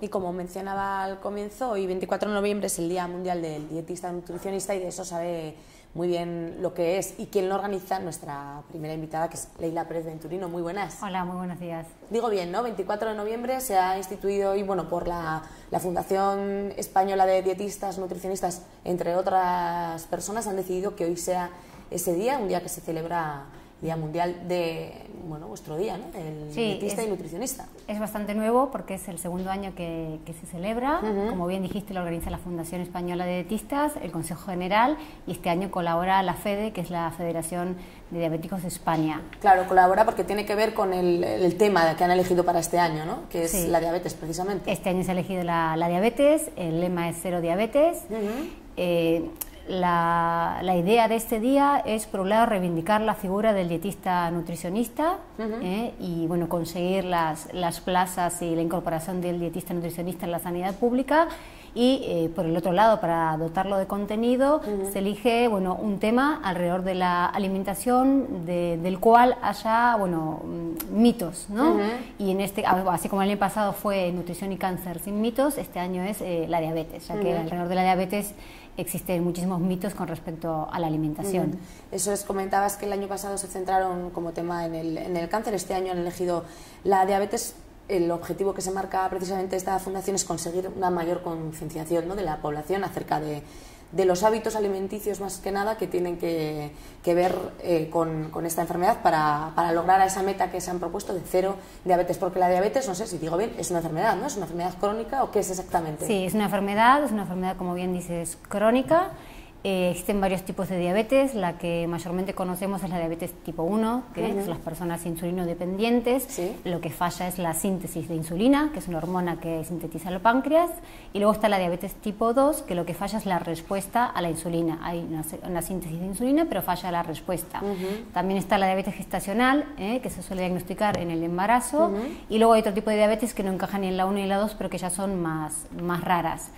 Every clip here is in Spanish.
Y como mencionaba al comienzo, hoy 24 de noviembre es el Día Mundial del Dietista Nutricionista y de eso sabe muy bien lo que es y quién lo organiza, nuestra primera invitada, que es Leila Pérez Venturino. Muy buenas. Hola, muy buenos días. Digo bien, ¿no? 24 de noviembre se ha instituido hoy, bueno, por la Fundación Española de Dietistas Nutricionistas, entre otras personas, han decidido que hoy sea ese día, un día que se celebra Día Mundial de, bueno, vuestro día, ¿no? El dietista y nutricionista. Es bastante nuevo porque es el segundo año que se celebra. Como bien dijiste, lo organiza la Fundación Española de Dietistas, el Consejo General, y este año colabora la FEDE, que es la Federación de Diabéticos de España. Claro, colabora porque tiene que ver con el tema que han elegido para este año, ¿no? Que es la diabetes, precisamente. Este año se ha elegido la diabetes, el lema es Cero Diabetes. La idea de este día es, por un lado, reivindicar la figura del dietista nutricionista y bueno, conseguir las plazas y la incorporación del dietista nutricionista en la sanidad pública, y por el otro lado, para dotarlo de contenido, se elige, bueno, un tema alrededor de la alimentación del cual haya, bueno, mitos, ¿no? Y en este, así como el año pasado fue nutrición y cáncer sin mitos, este año es la diabetes, ya que alrededor de la diabetes existen muchísimos mitos con respecto a la alimentación. Eso es, comentabas que el año pasado se centraron como tema en el cáncer, este año han elegido la diabetes. El objetivo que se marca precisamente esta fundación es conseguir una mayor concienciación, ¿no?, de la población acerca de los hábitos alimenticios, más que nada, que tienen que ver con esta enfermedad para lograr esa meta que se han propuesto de cero diabetes. Porque la diabetes, no sé si digo bien, es una enfermedad, ¿no? ¿Es una enfermedad crónica o qué es exactamente? Sí, es una enfermedad, como bien dices, crónica. Existen varios tipos de diabetes. La que mayormente conocemos es la diabetes tipo 1, que son las personas insulinodependientes. Lo que falla es la síntesis de insulina, que es una hormona que sintetiza el páncreas. Y luego está la diabetes tipo 2, que lo que falla es la respuesta a la insulina. Hay una síntesis de insulina, pero falla la respuesta. También está la diabetes gestacional, que se suele diagnosticar en el embarazo. Y luego hay otro tipo de diabetes que no encajan ni en la 1 ni en la 2, pero que ya son más raras.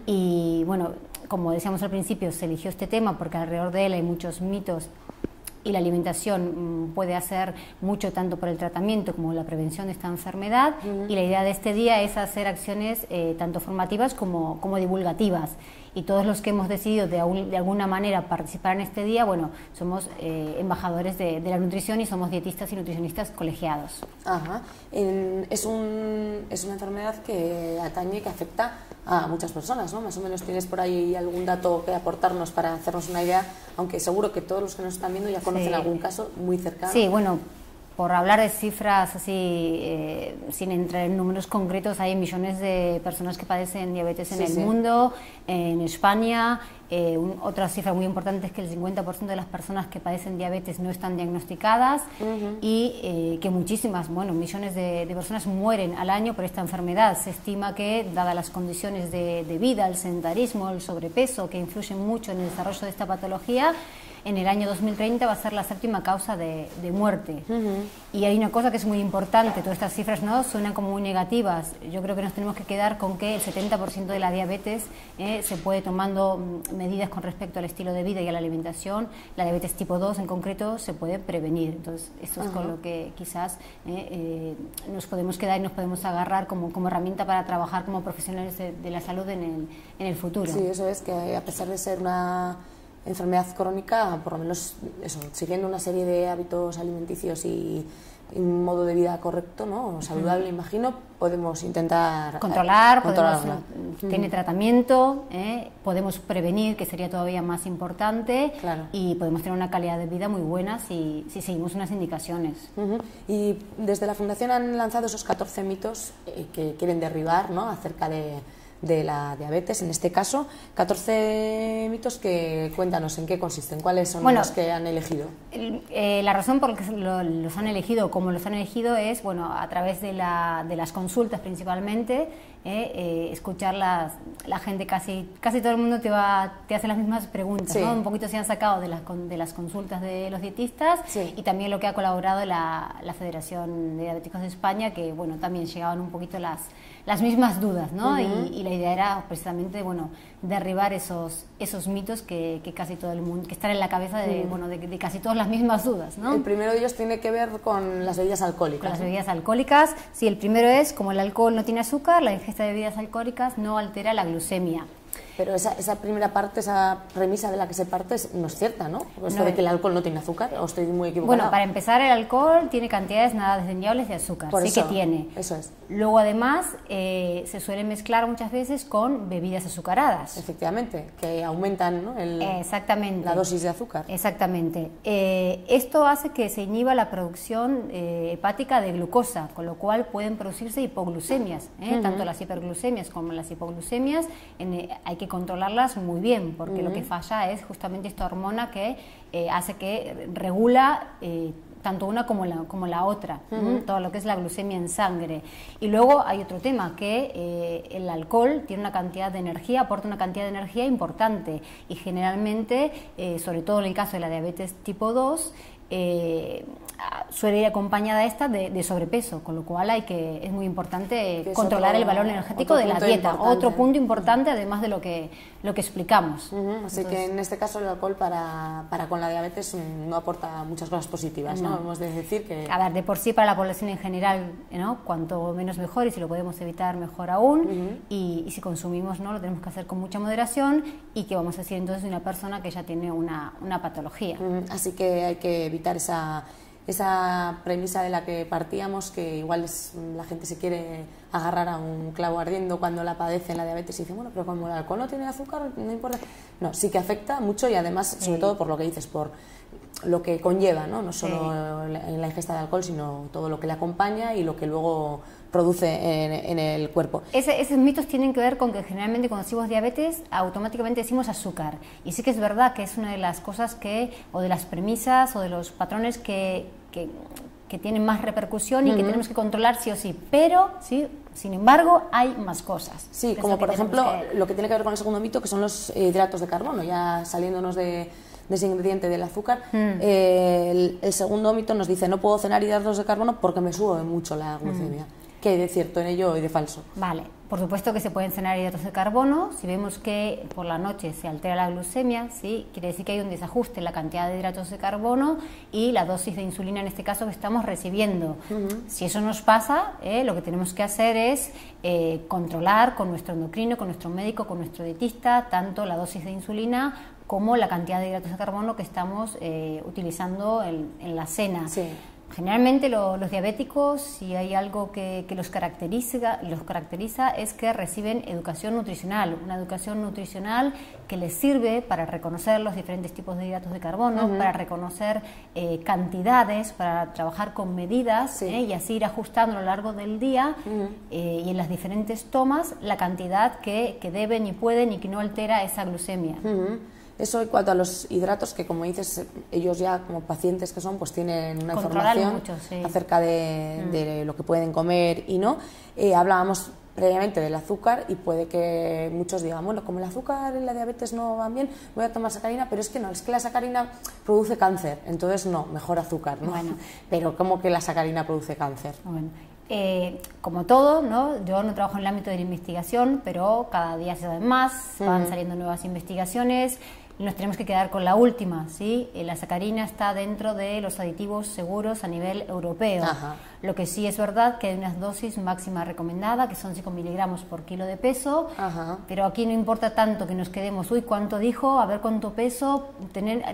Y bueno, como decíamos al principio, se eligió este tema porque alrededor de él hay muchos mitos y la alimentación puede hacer mucho tanto por el tratamiento como la prevención de esta enfermedad, y la idea de este día es hacer acciones tanto formativas como divulgativas. Y todos los que hemos decidido de alguna manera participar en este día, bueno, somos embajadores de la nutrición y somos dietistas y nutricionistas colegiados. Es una enfermedad que atañe, que afecta a muchas personas, ¿no? Más o menos tienes por ahí algún dato que aportarnos para hacernos una idea, aunque seguro que todos los que nos están viendo ya conocen algún caso muy cercano. Sí, bueno, por hablar de cifras así, sin entrar en números concretos, hay millones de personas que padecen diabetes en el mundo, en España. Otra cifra muy importante es que el 50% de las personas que padecen diabetes no están diagnosticadas y que muchísimas, bueno, millones de personas mueren al año por esta enfermedad. Se estima que, dadas las condiciones de vida, el sedentarismo, el sobrepeso, que influyen mucho en el desarrollo de esta patología, en el año 2030 va a ser la séptima causa de muerte. Y hay una cosa que es muy importante: todas estas cifras no suenan como muy negativas. Yo creo que nos tenemos que quedar con que el 70% de la diabetes se puede tomando medidas con respecto al estilo de vida y a la alimentación. La diabetes tipo 2 en concreto se puede prevenir. Entonces esto es con lo que quizás nos podemos quedar y nos podemos agarrar como herramienta para trabajar como profesionales de la salud en el futuro. Sí, eso es, que a pesar de ser una enfermedad crónica, por lo menos eso, siguiendo una serie de hábitos alimenticios y un modo de vida correcto, ¿no?, saludable, imagino, podemos intentar controlarla. Tiene tratamiento, podemos prevenir, que sería todavía más importante, y podemos tener una calidad de vida muy buena si seguimos unas indicaciones. Y desde la Fundación han lanzado esos 14 mitos que quieren derribar, ¿no?, acerca de la diabetes, en este caso, 14 mitos que, cuéntanos, ¿en qué consisten? ¿Cuáles son los que han elegido? La razón por la que los han elegido, como los han elegido, es, bueno, a través de las consultas principalmente, escuchar la gente, casi todo el mundo te hace las mismas preguntas, ¿no? Un poquito se han sacado de las consultas de los dietistas, y también lo que ha colaborado la Federación de Diabéticos de España, que, bueno, también llegaban un poquito las mismas dudas, ¿no? Y la la idea era precisamente, bueno, derribar esos mitos que casi todo el mundo, que están en la cabeza de, bueno, de casi todas las mismas dudas, ¿no? El primero de ellos tiene que ver con las bebidas alcohólicas. Con las bebidas alcohólicas, sí, el primero es, como el alcohol no tiene azúcar, la ingesta de bebidas alcohólicas no altera la glucemia. Pero esa primera parte, esa premisa de la que se parte no es cierta, ¿no? Esto de que el alcohol no tiene azúcar, ¿o estoy muy equivocada? Bueno, para empezar, el alcohol tiene cantidades nada desdeñables de azúcar, sí que tiene. Eso es. Luego, además, se suele mezclar muchas veces con bebidas azucaradas. Efectivamente, que aumentan, ¿no? Exactamente. La dosis de azúcar. Exactamente. Esto hace que se inhiba la producción hepática de glucosa, con lo cual pueden producirse hipoglucemias, tanto las hiperglucemias como las hipoglucemias. Hay que controlarlas muy bien, porque lo que falla es justamente esta hormona que hace que regula tanto una como la otra, todo lo que es la glucemia en sangre. Y luego hay otro tema, que el alcohol tiene una cantidad de energía, aporta una cantidad de energía importante, y generalmente, sobre todo en el caso de la diabetes tipo 2, suele ir acompañada esta de sobrepeso, con lo cual es muy importante controlar el valor energético de la dieta. Otro punto importante, además de lo que explicamos. Así que en este caso el alcohol para con la diabetes no aporta muchas cosas positivas, ¿no? Hemos de decir que... A ver, de por sí para la población en general, ¿no? Cuanto menos mejor, y si lo podemos evitar mejor aún, y si consumimos, ¿no? Lo tenemos que hacer con mucha moderación, y que vamos a decir entonces de una persona que ya tiene una patología. Así que hay que evitar esa premisa de la que partíamos, que igual la gente se quiere agarrar a un clavo ardiendo cuando la padece en la diabetes y dice, bueno, pero como el alcohol no tiene azúcar, no importa. No, sí que afecta mucho, y además, sobre todo por lo que dices, por lo que conlleva, no solo en la ingesta de alcohol, sino todo lo que le acompaña y lo que luego produce en el cuerpo. Esos mitos tienen que ver con que generalmente cuando decimos diabetes automáticamente decimos azúcar, y sí que es verdad que es una de las cosas o de las premisas o de los patrones que tienen más repercusión y que tenemos que controlar sí o sí, pero sí, sin embargo hay más cosas. Sí, como por ejemplo lo que tiene que ver con el segundo mito, que son los hidratos de carbono, ya saliéndonos de ese ingrediente del azúcar. El segundo mito nos dice, no puedo cenar hidratos de carbono porque me sube mucho la glucemia. ¿Qué hay de cierto en ello y de falso? Vale, por supuesto que se pueden cenar hidratos de carbono. Si vemos que por la noche se altera la glucemia, ¿sí? Quiere decir que hay un desajuste en la cantidad de hidratos de carbono y la dosis de insulina en este caso que estamos recibiendo. Si eso nos pasa, lo que tenemos que hacer es controlar con nuestro endocrino, con nuestro médico, con nuestro dietista, tanto la dosis de insulina como la cantidad de hidratos de carbono que estamos utilizando en la cena. Sí. Generalmente los diabéticos, si hay algo que los caracteriza es que reciben educación nutricional, una educación nutricional que les sirve para reconocer los diferentes tipos de hidratos de carbono, para reconocer cantidades, para trabajar con medidas, y así ir ajustando a lo largo del día y en las diferentes tomas la cantidad que deben y pueden y que no altera esa glucemia. Eso en cuanto a los hidratos, que como dices, ellos ya como pacientes que son, pues tienen una información mucho, acerca de lo que pueden comer y no. Hablábamos previamente del azúcar, y puede que muchos digan, bueno, como el azúcar y la diabetes no van bien, voy a tomar sacarina, pero es que no, es que la sacarina produce cáncer, entonces no, mejor azúcar, ¿no? Bueno. Pero ¿cómo que la sacarina produce cáncer? Bueno. Como todo, ¿no? Yo no trabajo en el ámbito de la investigación, pero cada día se sabe más, van saliendo nuevas investigaciones. Nos tenemos que quedar con la última, ¿sí? La sacarina está dentro de los aditivos seguros a nivel europeo. Lo que sí es verdad que hay una dosis máxima recomendada, que son 5 miligramos por kilo de peso, pero aquí no importa tanto que nos quedemos, uy, ¿cuánto dijo? A ver cuánto peso.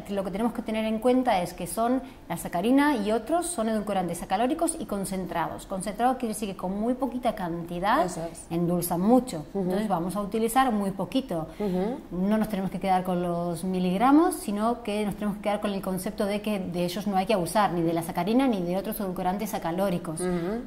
Lo que tenemos que tener en cuenta es que son la sacarina y otros son edulcorantes acalóricos y concentrados. Concentrado quiere decir que con muy poquita cantidad endulzan mucho. Entonces vamos a utilizar muy poquito. No nos tenemos que quedar con los miligramos, sino que nos tenemos que quedar con el concepto de que de ellos no hay que abusar, ni de la sacarina ni de otros edulcorantes acalóricos.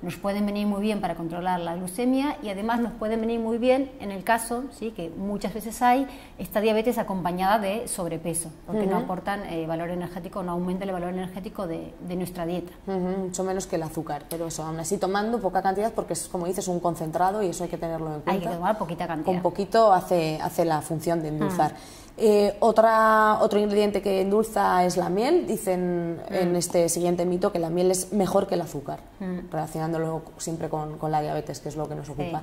Nos pueden venir muy bien para controlar la glucemia, y además nos pueden venir muy bien en el caso, ¿sí?, que muchas veces hay esta diabetes acompañada de sobrepeso, porque no aportan valor energético, no aumenta el valor energético de nuestra dieta. Mucho menos que el azúcar, pero eso, aún así tomando poca cantidad, porque es, como dices, un concentrado, y eso hay que tenerlo en cuenta. Hay que tomar poquita cantidad. Con poquito hace la función de endulzar. Otro ingrediente que endulza es la miel. Dicen en este siguiente mito que la miel es mejor que el azúcar, relacionándolo siempre con la diabetes, que es lo que nos ocupa.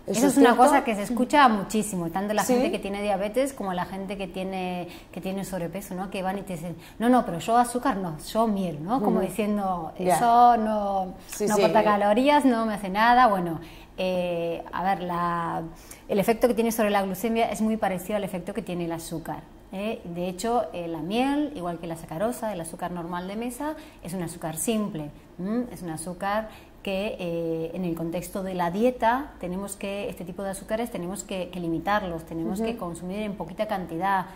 Eso es una cosa que se escucha muchísimo, tanto la gente que tiene diabetes como la gente que tiene sobrepeso, ¿no? Que van y te dicen, no, pero yo azúcar no, yo miel, ¿no? Como diciendo, eso no aporta calorías, no me hace nada. Bueno, a ver, el efecto que tiene sobre la glucemia es muy parecido al efecto que tiene el azúcar. De hecho, la miel, igual que la sacarosa, el azúcar normal de mesa, es un azúcar simple, es un azúcar que en el contexto de la dieta este tipo de azúcares tenemos que limitarlos, tenemos que consumir en poquita cantidad.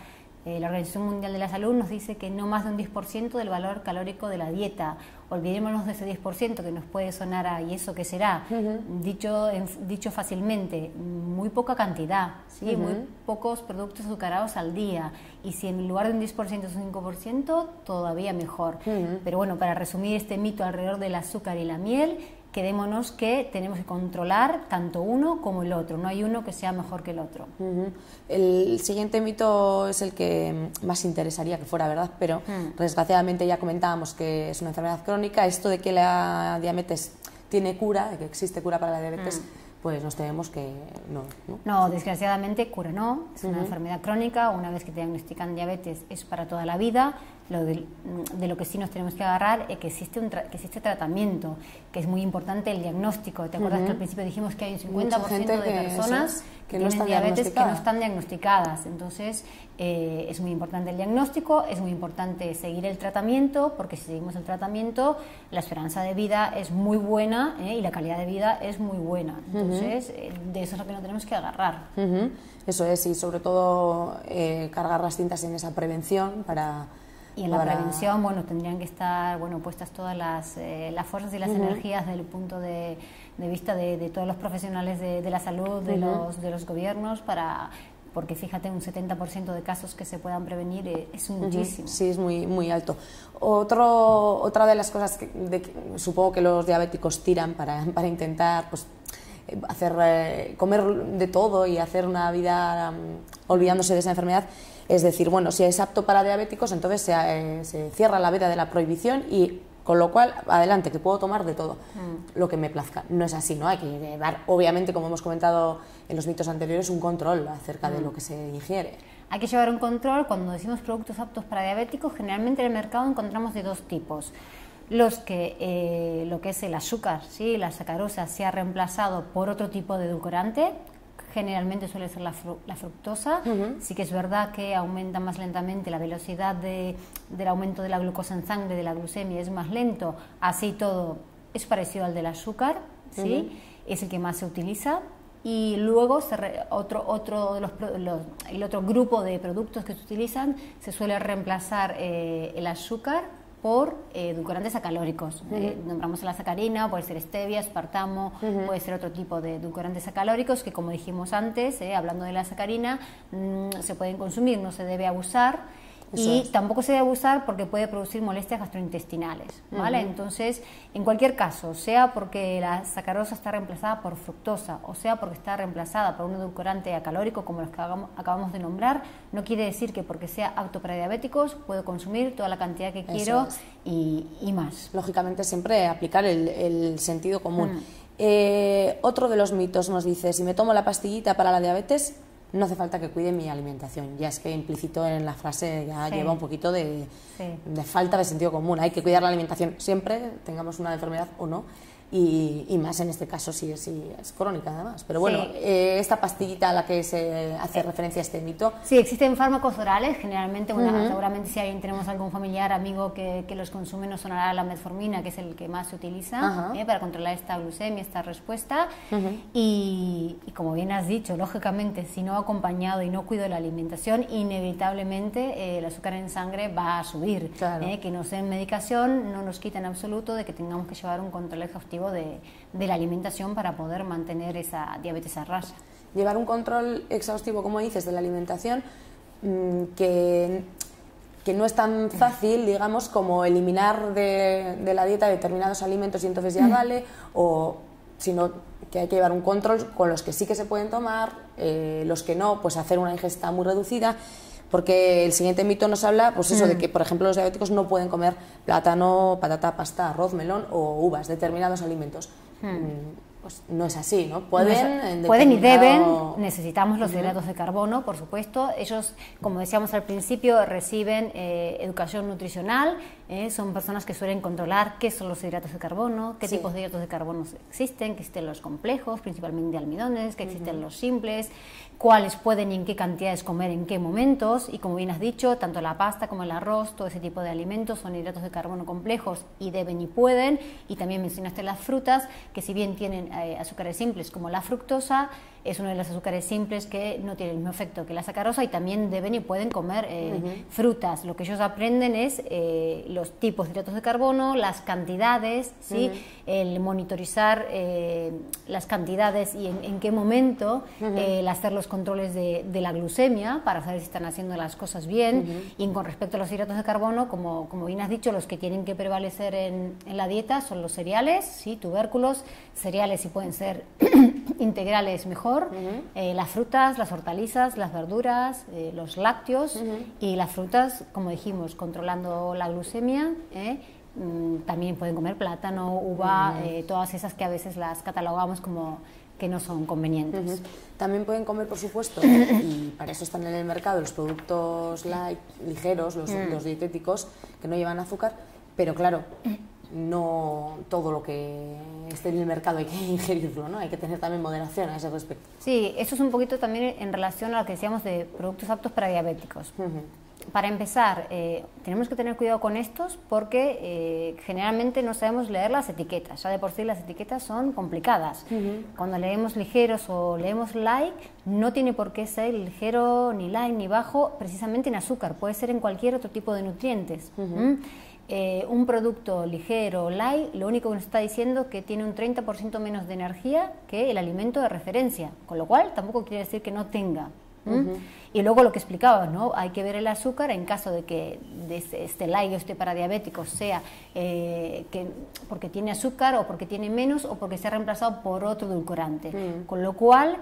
La Organización Mundial de la Salud nos dice que no más de un 10% del valor calórico de la dieta. Olvidémonos de ese 10% que nos puede sonar a ¿y eso qué será? Dicho fácilmente, muy poca cantidad, ¿sí? Muy pocos productos azucarados al día. Y si en lugar de un 10% es un 5%, todavía mejor. Pero bueno, para resumir este mito alrededor del azúcar y la miel, quedémonos que tenemos que controlar tanto uno como el otro, no hay uno que sea mejor que el otro. El siguiente mito es el que más interesaría que fuera verdad, pero desgraciadamente ya comentábamos que es una enfermedad crónica. Esto de que la diabetes tiene cura, de que existe cura para la diabetes, pues nos tememos que no. No, desgraciadamente cura no, es una enfermedad crónica. Una vez que te diagnostican diabetes es para toda la vida. De lo que sí nos tenemos que agarrar es que existe tratamiento, que es muy importante el diagnóstico. ¿Te acuerdas que al principio dijimos que hay un 50% de personas que tienen diabetes que no están diagnosticadas? Entonces es muy importante el diagnóstico, es muy importante seguir el tratamiento, porque si seguimos el tratamiento la esperanza de vida es muy buena y la calidad de vida es muy buena. Entonces de eso es lo que nos tenemos que agarrar. Eso es, y sobre todo cargar las cintas en esa prevención para... Y en la prevención, bueno, tendrían que estar puestas todas las fuerzas y las energías desde el punto de vista de todos los profesionales de la salud, de los gobiernos, porque fíjate, un 70% de casos que se puedan prevenir es muchísimo. Sí, es muy, muy alto. Otra de las cosas que supongo que los diabéticos tiran para intentar pues, comer de todo y hacer una vida olvidándose de esa enfermedad, es decir, bueno, si es apto para diabéticos, entonces se cierra la veda de la prohibición y con lo cual, adelante, que puedo tomar de todo, lo que me plazca. No es así, ¿no? Hay que dar, obviamente, como hemos comentado en los mitos anteriores, un control acerca de lo que se ingiere. Hay que llevar un control. Cuando decimos productos aptos para diabéticos, generalmente en el mercado encontramos de dos tipos. Lo que es el azúcar, ¿sí? La sacarosa, se ha reemplazado por otro tipo de edulcorante. Generalmente suele ser la fructosa. Sí que es verdad que aumenta más lentamente la velocidad del aumento de la glucosa en sangre, de la glucemia, es más lento. Así todo es parecido al del azúcar, ¿sí? Es el que más se utiliza. Y luego el otro grupo de productos que se utilizan se suele reemplazar el azúcar por edulcorantes acalóricos. Nombramos la sacarina, puede ser stevia, aspartamo, puede ser otro tipo de edulcorantes acalóricos que, como dijimos antes, hablando de la sacarina, se pueden consumir, no se debe abusar. Tampoco se debe abusar porque puede producir molestias gastrointestinales, ¿vale? Entonces, en cualquier caso, sea porque la sacarosa está reemplazada por fructosa o sea porque está reemplazada por un edulcorante acalórico como los que acabamos de nombrar, no quiere decir que porque sea apto para diabéticos puedo consumir toda la cantidad que quiero y más. Lógicamente, siempre aplicar el sentido común. Otro de los mitos nos dice, si me tomo la pastillita para la diabetes, no hace falta que cuide mi alimentación. Ya es que implícito en la frase ya lleva un poquito de falta de sentido común. Hay que cuidar la alimentación siempre, tengamos una enfermedad o no, y más en este caso si es crónica además. Pero bueno, esta pastillita a la que se hace referencia a este mito... Sí, existen fármacos orales, generalmente, seguramente si tenemos algún familiar, amigo que los consume, nos sonará la metformina, que es el que más se utiliza para controlar esta glucemia, esta respuesta. Y como bien has dicho, lógicamente, si no acompañado y no cuido la alimentación, inevitablemente el azúcar en sangre va a subir. Claro. Que nos den medicación no nos quita en absoluto de que tengamos que llevar un control exhaustivo de la alimentación para poder mantener esa diabetes a raya. Llevar un control exhaustivo, como dices, de la alimentación, que no es tan fácil, digamos, como eliminar de la dieta determinados alimentos y entonces ya vale, sino que hay que llevar un control con los que sí que se pueden tomar, los que no, pues hacer una ingesta muy reducida. Porque el siguiente mito nos habla, pues eso, de que, por ejemplo, los diabéticos no pueden comer plátano, patata, pasta, arroz, melón o uvas, determinados alimentos. pues no es así, ¿no? Pueden y deben, necesitamos los hidratos de carbono, por supuesto. Ellos, como decíamos al principio, reciben educación nutricional, son personas que suelen controlar qué son los hidratos de carbono, qué tipos de hidratos de carbono existen, que existen los complejos, principalmente almidones, que existen los simples, cuáles pueden y en qué cantidades comer en qué momentos, y como bien has dicho, tanto la pasta como el arroz, todo ese tipo de alimentos son hidratos de carbono complejos y deben y pueden. Y también mencionaste las frutas, que si bien tienen azúcares simples como la fructosa, es uno de los azúcares simples que no tiene el mismo efecto que la sacarosa, y también deben y pueden comer frutas. Lo que ellos aprenden es los tipos de hidratos de carbono, las cantidades, ¿sí? El monitorizar las cantidades y en qué momento, el hacer los controles de la glucemia para saber si están haciendo las cosas bien. Y con respecto a los hidratos de carbono, como bien has dicho, los que tienen que prevalecer en la dieta son los cereales, ¿sí? Tubérculos, cereales si pueden ser integrales mejor, las frutas, las hortalizas, las verduras, los lácteos y las frutas, como dijimos, controlando la glucemia. También pueden comer plátano, uva, todas esas que a veces las catalogamos como que no son convenientes. También pueden comer, por supuesto, y para eso están en el mercado, los productos light, ligeros, los dietéticos, que no llevan azúcar, pero claro, no todo lo que esté en el mercado hay que ingerirlo, ¿no? Hay que tener también moderación a ese respecto. Sí, eso es un poquito también en relación a lo que decíamos de productos aptos para diabéticos. Para empezar, tenemos que tener cuidado con estos porque generalmente no sabemos leer las etiquetas. Ya de por sí las etiquetas son complicadas. Cuando leemos ligeros o leemos light, no tiene por qué ser ligero, ni light, ni bajo, precisamente en azúcar. Puede ser en cualquier otro tipo de nutrientes. Un producto ligero, light, lo único que nos está diciendo es que tiene un 30% menos de energía que el alimento de referencia, con lo cual tampoco quiere decir que no tenga. Y luego lo que explicaba, ¿no? Hay que ver el azúcar en caso de que este light o este para diabéticos sea que porque tiene azúcar o porque tiene menos o porque se ha reemplazado por otro edulcorante. Con lo cual,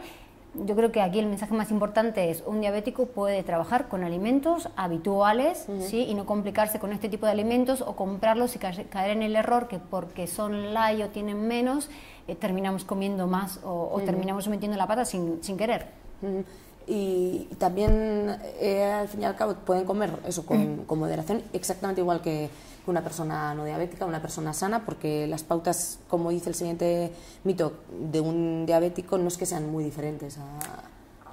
yo creo que aquí el mensaje más importante es: un diabético puede trabajar con alimentos habituales, ¿sí? Y no complicarse con este tipo de alimentos o comprarlos y caer en el error que porque son light o tienen menos, terminamos comiendo más o terminamos metiendo la pata sin querer. Y también, al fin y al cabo, pueden comer eso con moderación, exactamente igual que una persona no diabética, una persona sana, porque las pautas, como dice el siguiente mito, de un diabético no es que sean muy diferentes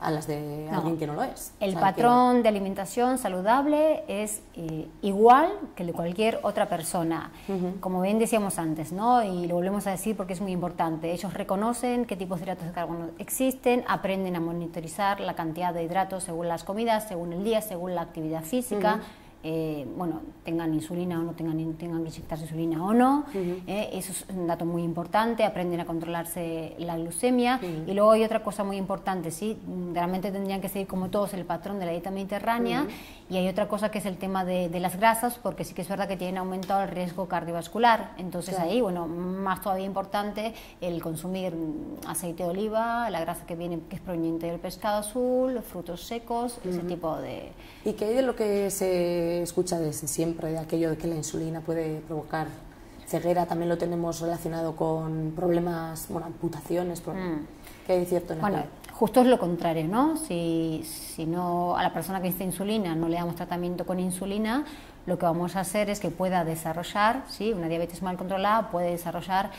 a las de alguien que no lo es. El patrón de alimentación saludable es igual que el de cualquier otra persona. Como bien decíamos antes, ¿no? Y lo volvemos a decir porque es muy importante. Ellos reconocen qué tipos de hidratos de carbono existen, aprenden a monitorizar la cantidad de hidratos según las comidas, según el día, según la actividad física. Bueno, tengan insulina o no tengan que inyectarse insulina o no, eso es un dato muy importante. Aprenden a controlarse la glucemia. Y luego hay otra cosa muy importante, ¿sí? Realmente tendrían que seguir como todos el patrón de la dieta mediterránea. Y hay otra cosa que es el tema de las grasas, porque sí que es verdad que tienen aumentado el riesgo cardiovascular. Entonces ahí, bueno, más todavía importante el consumir aceite de oliva, la grasa que es proveniente del pescado azul, frutos secos, ese tipo de... ¿Y qué hay de lo que se escucha desde siempre, de aquello de que la insulina puede provocar ceguera? También lo tenemos relacionado con problemas, bueno, amputaciones. ¿Qué hay de cierto en aquello? Justo es lo contrario, ¿no? Si no, a la persona que necesita insulina no le damos tratamiento con insulina, lo que vamos a hacer es que pueda desarrollar, ¿sí? Una diabetes mal controlada puede desarrollar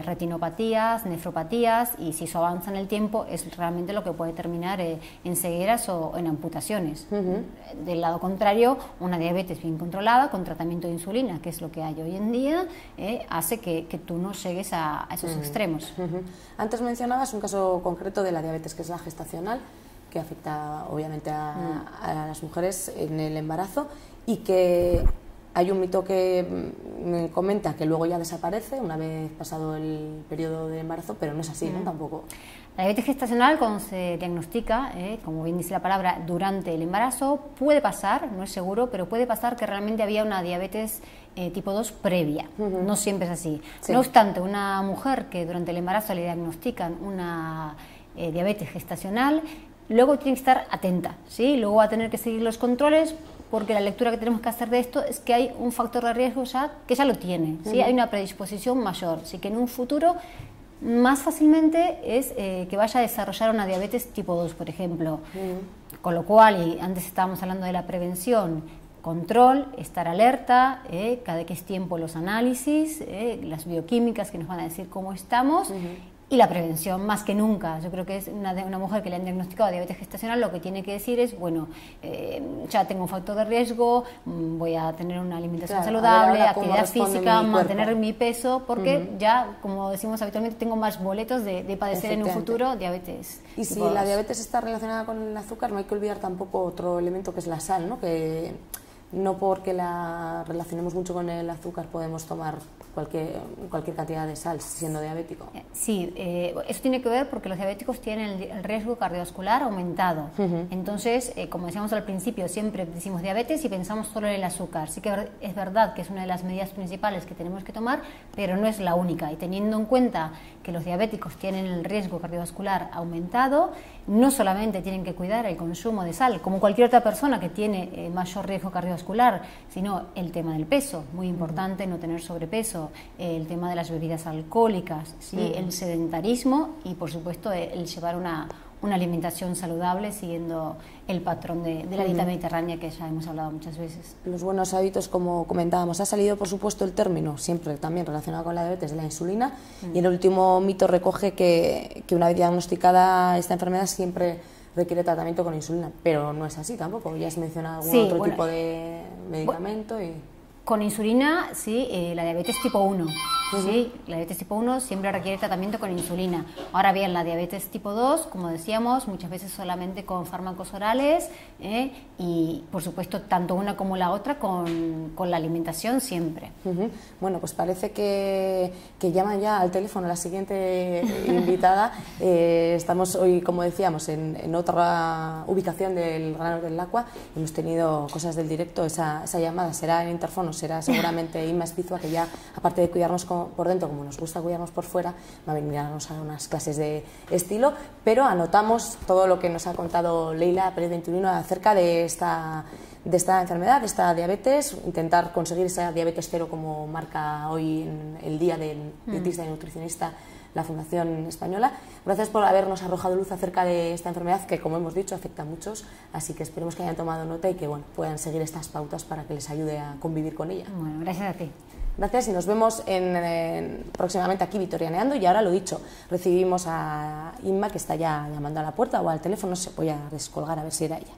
retinopatías, nefropatías, y si eso avanza en el tiempo es realmente lo que puede terminar en cegueras o en amputaciones. Del lado contrario, una diabetes bien controlada con tratamiento de insulina, que es lo que hay hoy en día, hace que tú no llegues a esos extremos. Antes mencionabas un caso concreto de la diabetes, que es la gestacional, que afecta obviamente a las mujeres en el embarazo, y que hay un mito que me comenta que luego ya desaparece una vez pasado el periodo de embarazo, pero no es así, ¿no? Tampoco. La diabetes gestacional, cuando se diagnostica, como bien dice la palabra, durante el embarazo, puede pasar, no es seguro, pero puede pasar que realmente había una diabetes tipo 2 previa. No siempre es así. No obstante, una mujer que durante el embarazo le diagnostican una diabetes gestacional, luego tiene que estar atenta, ¿sí? Luego va a tener que seguir los controles, porque la lectura que tenemos que hacer de esto es que hay un factor de riesgo que ya lo tiene, ¿sí? Hay una predisposición mayor, así que en un futuro Más fácilmente es que vaya a desarrollar una diabetes tipo 2, por ejemplo. Con lo cual, y antes estábamos hablando de la prevención, control, estar alerta, cada X tiempo los análisis, las bioquímicas que nos van a decir cómo estamos, y la prevención, más que nunca. Yo creo que es una mujer que le han diagnosticado diabetes gestacional, lo que tiene que decir es, bueno, ya tengo un factor de riesgo, voy a tener una alimentación saludable, actividad física, mantener mi peso, porque ya, como decimos habitualmente, tengo más boletos de padecer en un futuro diabetes. Y si la diabetes está relacionada con el azúcar, no hay que olvidar tampoco otro elemento que es la sal, ¿no? Que no porque la relacionemos mucho con el azúcar podemos tomar cualquier cantidad de sal siendo diabético. Sí, eso tiene que ver porque los diabéticos tienen el riesgo cardiovascular aumentado. Entonces, como decíamos al principio, siempre decimos diabetes y pensamos solo en el azúcar. Sí que es verdad que es una de las medidas principales que tenemos que tomar, pero no es la única. Y teniendo en cuenta que los diabéticos tienen el riesgo cardiovascular aumentado, no solamente tienen que cuidar el consumo de sal, como cualquier otra persona que tiene mayor riesgo cardiovascular, sino el tema del peso, muy importante no tener sobrepeso, el tema de las bebidas alcohólicas, ¿sí? El sedentarismo y, por supuesto, el llevar una alimentación saludable siguiendo el patrón de la dieta mediterránea que ya hemos hablado muchas veces. Los buenos hábitos, como comentábamos, ha salido por supuesto el término, siempre también relacionado con la diabetes, de la insulina, y el último mito recoge que una vez diagnosticada esta enfermedad siempre requiere tratamiento con insulina, pero no es así tampoco, ya has mencionado algún otro tipo de medicamento. Con insulina, sí, la diabetes tipo 1. Sí, la diabetes tipo 1 siempre requiere tratamiento con insulina. Ahora bien, la diabetes tipo 2, como decíamos, muchas veces solamente con fármacos orales y, por supuesto, tanto una como la otra con la alimentación siempre. Bueno, pues parece que llaman ya al teléfono la siguiente invitada. Estamos hoy, como decíamos, en otra ubicación del Granos del Lacua. Hemos tenido cosas del directo, esa llamada será en interfono, será seguramente Inma Espizua, que ya, aparte de cuidarnos por dentro, como nos gusta cuidarnos por fuera, va a venir a darnos unas clases de estilo, pero anotamos todo lo que nos ha contado Leila Pérez Venturino acerca de esta enfermedad, de esta diabetes, intentar conseguir esa diabetes cero como marca hoy en el Día del Dietista y Nutricionista la Fundación Española. Gracias por habernos arrojado luz acerca de esta enfermedad que, como hemos dicho, afecta a muchos, así que esperemos que hayan tomado nota y que puedan seguir estas pautas para que les ayude a convivir con ella. Bueno, gracias a ti. Gracias y nos vemos próximamente aquí Vitorianeando. Y ahora, lo dicho, recibimos a Inma, que está ya llamando a la puerta o al teléfono, voy a descolgar a ver si era ella.